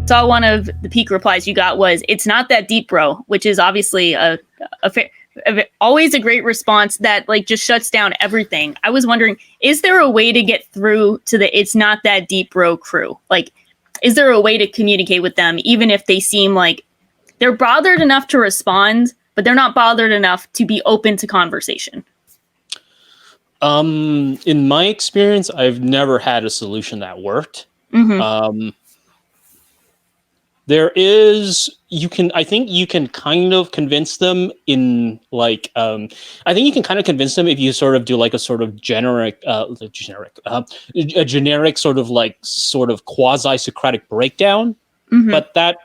saw one of the peak replies you got was, "It's not that deep, bro," which is obviously always a great response that like just shuts down everything. I was wondering, is there a way to get through to the "it's not that deep, bro" crew? Like, is there a way to communicate with them, even if they seem like they're bothered enough to respond, but they're not bothered enough to be open to conversation? In my experience, I've never had a solution that worked. I think you can kind of convince them in like, I think you can kind of convince them if you sort of do like a sort of generic sort of quasi-Socratic breakdown. But that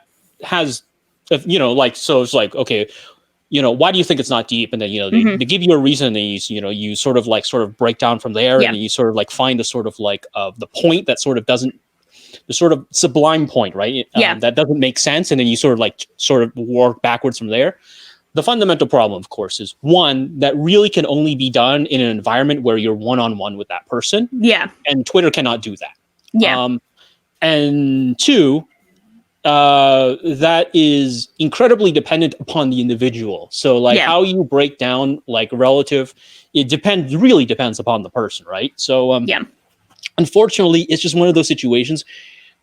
has, like, so it's like, okay, why do you think it's not deep? And then, they give you a reason, and you sort of break down from there, and you sort of like find the sort of like the point that sort of doesn't, the sort of sublime point, right? That doesn't make sense. And then you sort of work backwards from there. The fundamental problem, of course, is one, that really can only be done in an environment where you're one-on-one with that person. Yeah. And Twitter cannot do that. Yeah. And two, that is incredibly dependent upon the individual. So like how you break down like relative, it really depends upon the person, right? So unfortunately, it's just one of those situations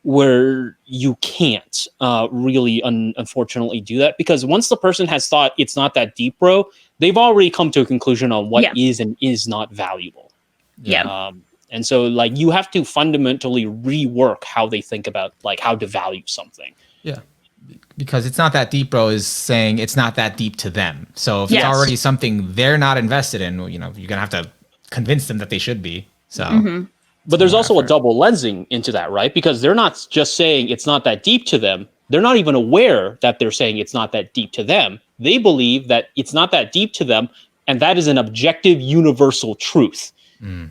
where you can't really unfortunately do that, because once the person has thought it's not that deep, bro, they've already come to a conclusion on what is and is not valuable. And so like you have to fundamentally rework how they think about like how to value something. Yeah. Because it's not that deep, bro, is saying it's not that deep to them. So if it's already something they're not invested in, you're going to have to convince them that they should be. So But there's also a double lensing into that, right? Because they're not just saying it's not that deep to them. They're not even aware that they're saying it's not that deep to them. They believe that it's not that deep to them, and that is an objective, universal truth.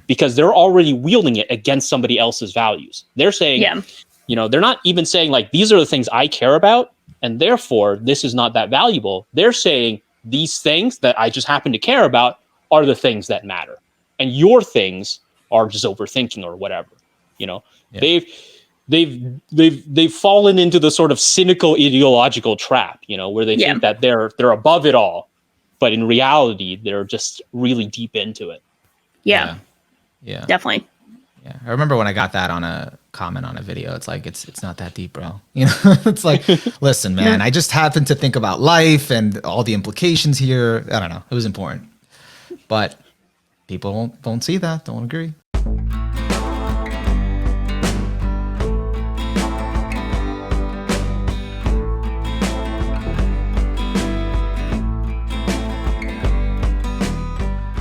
Because they're already wielding it against somebody else's values. They're saying, they're not even saying like, these are the things I care about, and therefore this is not that valuable. They're saying these things that I just happen to care about are the things that matter. And your things are just overthinking or whatever. They've fallen into the sort of cynical ideological trap, where they think that they're above it all, but in reality they're just really deep into it. Yeah, definitely. Yeah, I remember when I got that on a comment on a video. It's like it's not that deep, bro. It's like, listen, man, I just happen to think about life and all the implications here. I don't know. It was important, but people won't see that. Don't agree.